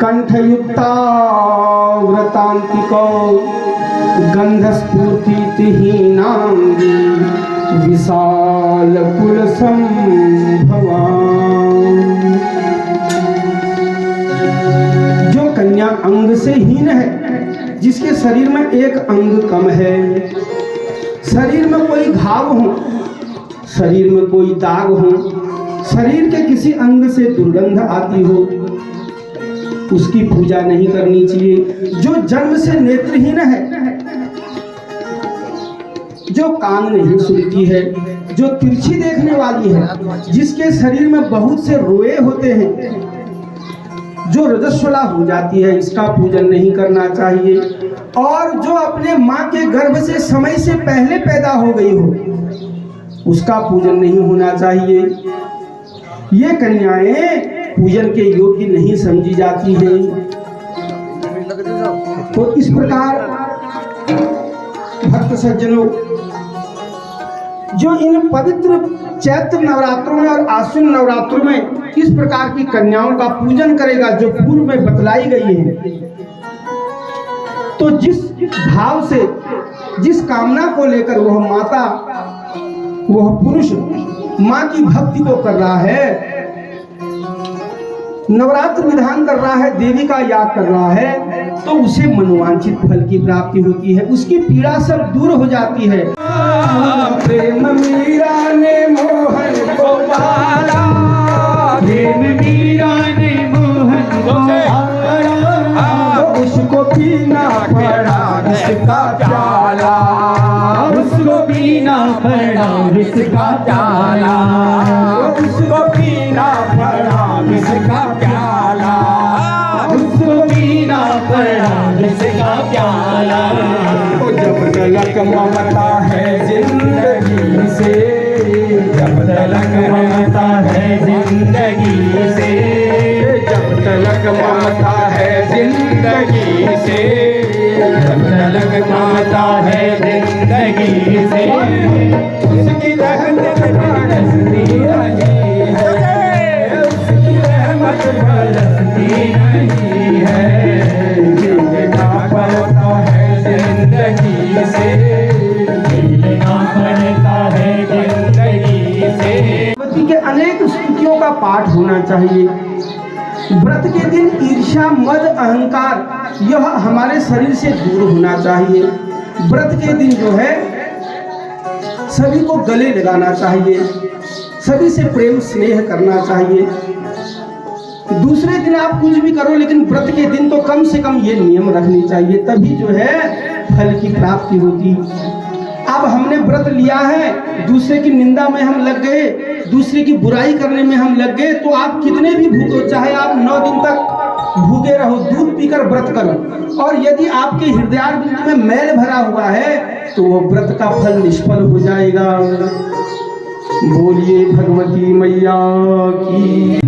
कंठयुक्ता व्रतांतिको गंधस्फूर्तिहीनांगी विशाल कुल संभवां। जो कन्या अंग से हीन है, जिसके शरीर में एक अंग कम है, शरीर में कोई घाव हो, शरीर में कोई दाग हो, शरीर के किसी अंग से दुर्गंध आती हो, उसकी पूजा नहीं करनी चाहिए। जो जन्म से नेत्रहीन है, जो कान नहीं सुनती है, जो तिरछी देखने वाली है, जिसके शरीर में बहुत से रोए होते हैं, जो रजस्वला हो जाती है, इसका पूजन नहीं करना चाहिए। और जो अपने माँ के गर्भ से समय से पहले पैदा हो गई हो, उसका पूजन नहीं होना चाहिए। ये कन्याएं पूजन के योग्य नहीं समझी जाती हैं। तो इस प्रकार भक्त सज्जनों, जो इन पवित्र चैत्र नवरात्रों में और आश्विन नवरात्रों में इस प्रकार की कन्याओं का पूजन करेगा, जो पूर्व में बतलाई गई है, तो जिस भाव से, जिस कामना को लेकर वह माता, वह पुरुष माँ की भक्ति को कर रहा है, नवरात्र विधान कर रहा है, देवी का याग कर रहा है, तो उसे मनोवांछित फल की प्राप्ति होती है, उसकी पीड़ा सब दूर हो जाती है। प्रेम मीरा ने मोहन को पाला, प्रेम मीरा ने मोहन को पाला, उसको पीना पड़ा इसका प्याला, उसको पीना पड़ा इसका प्याला, उसको पीना पड़ा इसका प्याला, उसको पीना पड़ा इसका प्याला। जब तलक ममता है जिंदगी से, जब तलक ममता है जिंदगी से, जब तलक ममता है जिंदगी से, जब तलक ममता है जिंदगी से, उसकी रहमत बरसती नहीं है, उसकी रहमत बरसती नहीं है, जीना पड़ता है जिंदगी से, जीना पड़ता है जिंदगी से। भगवती के अनेक स्तुतियों का पाठ होना चाहिए। व्रत के दिन ईर्ष्या, मद, अहंकार यह हमारे शरीर से दूर होना चाहिए। व्रत के दिन जो है सभी को गले लगाना चाहिए, सभी से प्रेम स्नेह करना चाहिए। दूसरे दिन आप कुछ भी करो, लेकिन व्रत के दिन तो कम से कम ये नियम रखनी चाहिए, तभी जो है फल की प्राप्ति होगी। अब हमने व्रत लिया है, दूसरे की निंदा में हम लग गए, दूसरे की बुराई करने में हम लग गए, तो आप कितने भी भूखो, चाहे आप 9 दिन तक भूखे रहो, दूध पीकर व्रत करो, और यदि आपके हृदयार्थ में मैल भरा हुआ है तो वो व्रत का फल निष्फल हो जाएगा। बोलिए भगवती मैया की।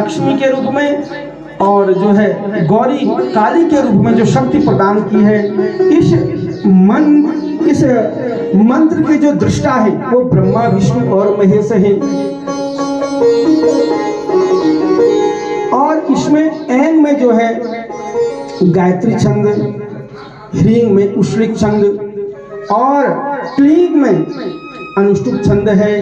लक्ष्मी के रूप में और जो है गौरी काली के रूप में जो शक्ति प्रदान की है। इस मंत्र के जो दृष्टा है वो ब्रह्मा विष्णु और महेश है। और इसमें ऐन में जो है गायत्री छंद, ह्रीं में उश्रिक छंद और क्लीं में अनुष्टुप छंद है।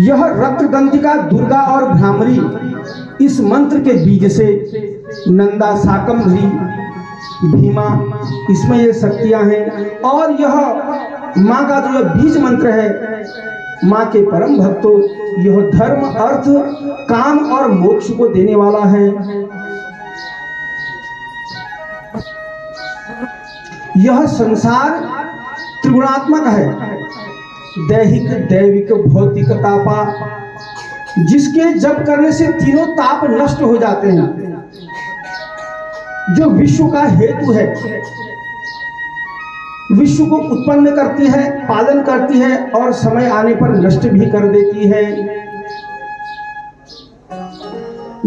यह रक्तदंतिका, दुर्गा और भ्रामरी इस मंत्र के बीज से, नंदा, शाकंभरी, भीमा, इसमें ये शक्तियां हैं। और यह माँ का जो बीज मंत्र है, माँ के परम भक्तों, यह धर्म, अर्थ, काम और मोक्ष को देने वाला है। यह संसार त्रिगुणात्मक है, दैहिक, दैविक, भौतिक, तापा, जिसके जप करने से तीनों ताप नष्ट हो जाते हैं। जो विश्व का हेतु है, विश्व को उत्पन्न करती है, पालन करती है और समय आने पर नष्ट भी कर देती है।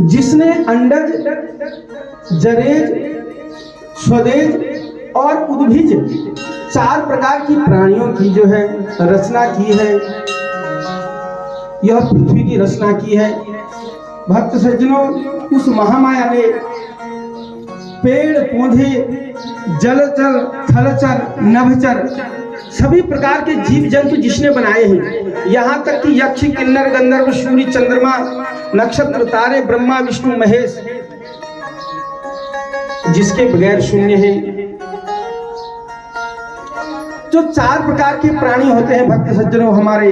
जिसने अंडज, जरेज, स्वदेज और उद्भिज 4 प्रकार की प्राणियों की जो है रचना की है, यह पृथ्वी की रचना की है। भक्त सज्जनों, उस महामाया ने पेड़ पौधे, जलचर, थलचर, नभचर सभी प्रकार के जीव जंतु जिसने बनाए हैं, यहाँ तक कि यक्ष, किन्नर, गंधर्व, सूर्य, चंद्रमा, नक्षत्र, तारे, ब्रह्मा विष्णु महेश, जिसके बगैर शून्य है। जो 4 प्रकार के प्राणी होते हैं भक्त सज्जनों हमारे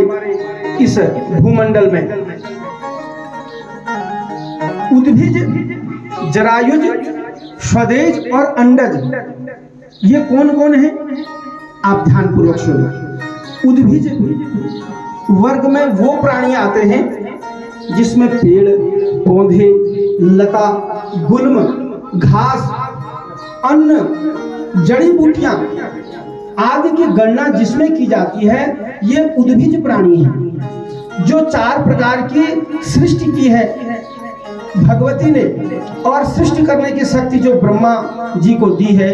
इस भूमंडल में, उद्भिज, जरायुज, स्वदेज और अंडज, ये कौन कौन है? आप ध्यान पूर्वक सुनो। उद्भिज वर्ग में वो प्राणी आते हैं जिसमें पेड़ पौधे, लता, गुल्म, घास, अन्न, जड़ी बूटियां आदि की गणना जिसमें की जाती है, ये उद्भिज प्राणी हैं। जो 4 प्रकार की सृष्टि की है भगवती ने, और सृष्टि करने की शक्ति जो ब्रह्मा जी को दी है,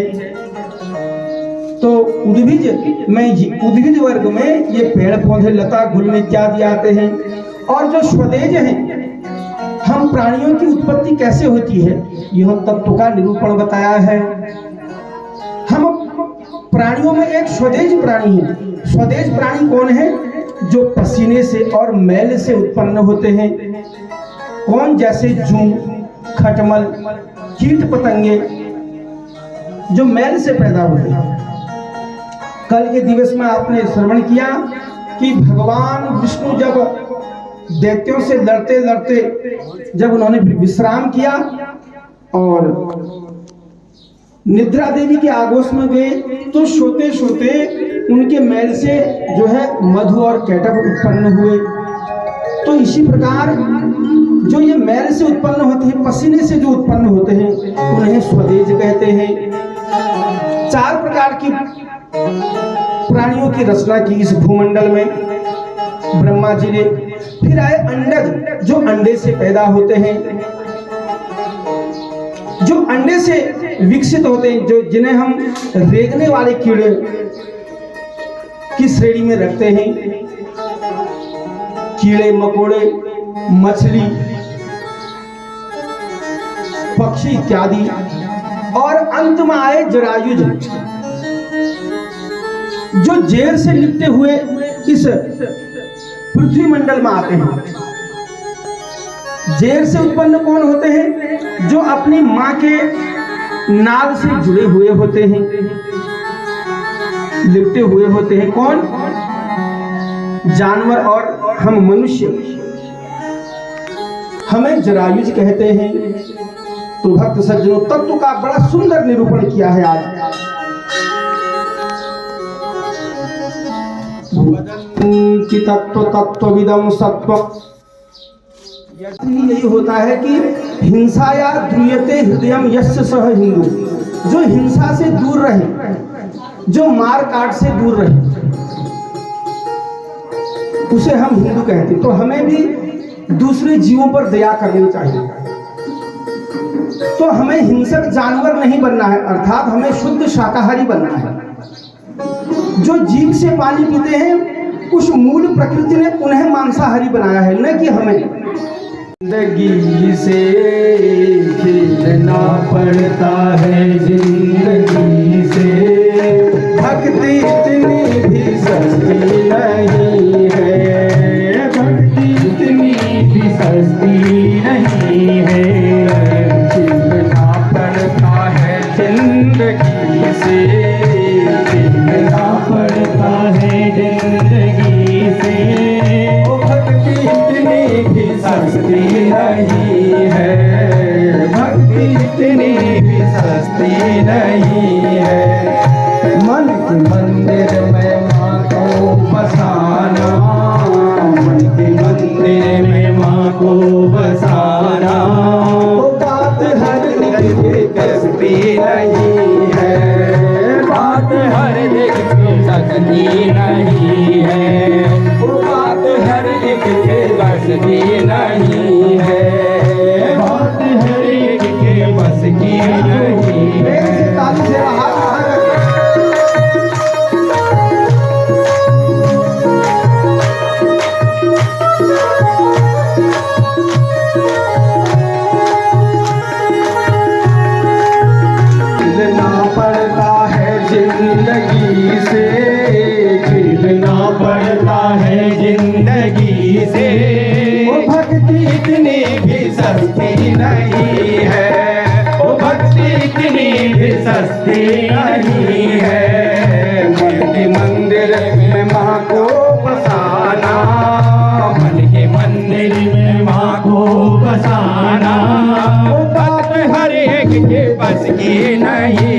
तो उद्भिज वर्ग में ये पेड़ पौधे, लता, गुल्म इत्यादि आते हैं। और जो स्वदेज हैं, हम प्राणियों की उत्पत्ति कैसे होती है यह तत्व का निरूपण बताया है। हम प्राणियों में एक स्वदेज प्राणी है। स्वदेज प्राणी कौन है? जो पसीने से और मैल से उत्पन्न होते हैं। कौन? जैसे जूं, खटमल, कीट पतंगे जो मैल से पैदा होते हैं। कल के दिवस में आपने श्रवण किया कि भगवान विष्णु जब दैत्यों से लड़ते लड़ते जब उन्होंने विश्राम किया और निद्रा देवी के आगोश में गए, तो सोते सोते उनके मैल से जो है मधु और कैटभ उत्पन्न हुए। तो इसी प्रकार जो ये मैल से उत्पन्न होते हैं, पसीने से जो उत्पन्न होते हैं, उन्हें स्वदेज कहते हैं। 4 प्रकार की प्राणियों की रचना की इस भूमंडल में ब्रह्मा जी ने। फिर आए अंडज, जो अंडे से पैदा होते हैं, जो अंडे से विकसित होते हैं, जो जिन्हें हम रेंगने वाले कीड़े की श्रेणी में रखते हैं। कीड़े मकोड़े, मछली, पक्षी इत्यादि। और अंत में आए जरायुज, जो जेर से लिपटे हुए इस पृथ्वी मंडल में आते हैं। जेर से उत्पन्न कौन होते हैं? जो अपनी मां के नाल से जुड़े हुए होते हैं, लिपटे हुए होते हैं। कौन? जानवर और हम मनुष्य, हमें जरायुज कहते हैं। तो भक्त सज्जनों, तत्व का बड़ा सुंदर निरूपण किया है आज। तत्वविदम सत्व, यही होता है कि हिंसा या द्रुयते हृदयम यस्य सह हिंदू, जो हिंसा से दूर रहे, जो मार काट से दूर रहे, उसे हम हिंदू कहते हैं। तो हमें भी दूसरे जीवों पर दया करनी चाहिए। तो हमें हिंसक जानवर नहीं बनना है, अर्थात हमें शुद्ध शाकाहारी बनना है। जो जीव से पानी पीते हैं उस मूल प्रकृति ने उन्हें मांसाहारी बनाया है, न कि हमें। जिंदगी से खेलना पड़ता है, जिंदगी से भक्ति इतनी भी सस्ती नहीं है, भक्ति इतनी भी सस्ती नहीं है। खेलना पड़ता है जिंदगी से, खेलना पड़ता है जिंदगी से। ओ भक्ति इतनी भी सस्ती नहीं है, भक्ति इतनी भी सस्ती नहीं है। मन के मंदिर में माँ को बसाना, मन के मंदिर में माँ को बसाना, वो बात हर एक की कसती नहीं है, बात हर एक की सकती नहीं है, वो बात हर एक की बसती नहीं है, बात हर एक के बस की नहीं है। जिंदगी से खेलना पड़ता है, जिंदगी से। वो भक्ति इतनी भी सस्ती नहीं है, वो भक्ति इतनी भी सस्ती नहीं है। मन के मंदिर में माँ को बसाना, मन के मंदिर में माँ को बसाना, वो बात हर एक के बस की नहीं